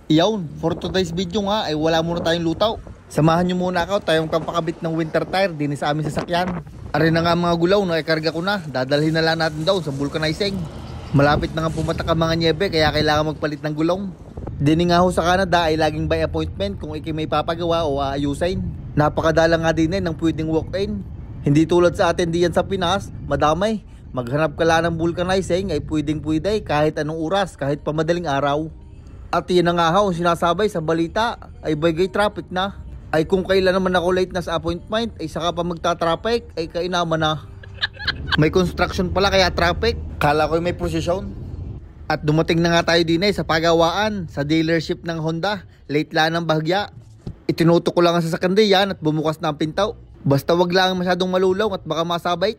Iyon, for today's video nga ay wala muna tayong lutaw. Samahan nyo muna ako tayong pampakabit ng winter tire din sa aming sasakyan. Arin na nga mga gulaw na ikarga ko na. Dadalhin na lang natin daw sa vulcanizing. Malapit na nga pumatak ang mga nyebe kaya kailangan magpalit ng gulong. Dini nga ho sa Canada ay laging by appointment kung iki may papagawa o aayusin. Napakadala nga din ng pwedeng walk-in. Hindi tulad sa atin diyan sa Pinas, madamay. Maghanap ka lang ng vulcanizing ay pwedeng kahit anong oras, kahit pa madaling araw. At yan na nga ho, sinasabay sa balita ay bagay traffic na. Ay kung kailan naman ako late na sa appointment ay saka pa magta-traffic ay kainaman na. May construction pala kaya traffic. Kala ko may prosesyon. At dumating na nga tayo din sa pagawaan sa dealership ng Honda. Late lang ng bahagya. Itinutok ko lang sa sakandiyan at bumukas na ang pintaw. Basta wag lang masyadong malulaw at baka masabay.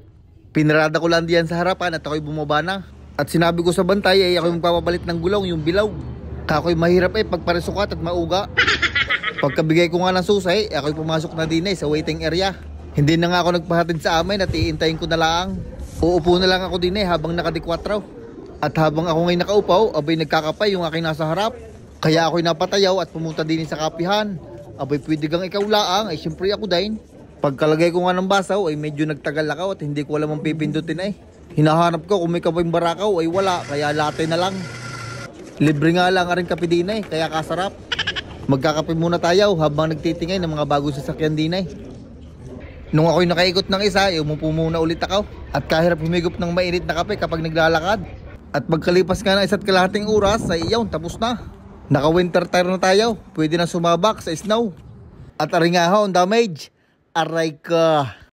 Pinarada ko lang diyan sa harapan at ako'y bumaba na. At sinabi ko sa bantay ay ako'y magpapapalit ng gulong, yung bilaw. Kako'y mahirap pagparisukat at mauga. Pagkabigay ko nga ng susay, ako'y pumasok na din sa waiting area. Hindi na nga ako nagpahatid sa amin at iintayin ko na lang. Uupo na lang ako din habang nakadikwatro. At habang ako ngayon nakaupaw, abay nagkakapay yung aking nasa harap. Kaya ako'y napatayaw at pumunta din sa kapihan. Abay pwede kang ikaw laang, ay siyempre ako din. Pagkalagay ko nga ng basaw ay medyo nagtagal ako at hindi ko alam ang pipindutin Hinahanap ko kung may kapoy barakaw ay wala, kaya latte na lang. Libre nga lang rin kape din kaya kasarap. Magkakape muna tayo habang nagtitingay ng mga bagong sasakyan din Nung ako'y nakaikot ng isa, umupo muna ulit ako. At kahirap humigop ng mainit na kape kapag naglalakad. At pagkalipas nga ng 1.5 oras, ay iyon, tapos na. Naka winter tire na tayo, pwede na sumabak sa snow. At aring nga ho, ang damage. Aray ka.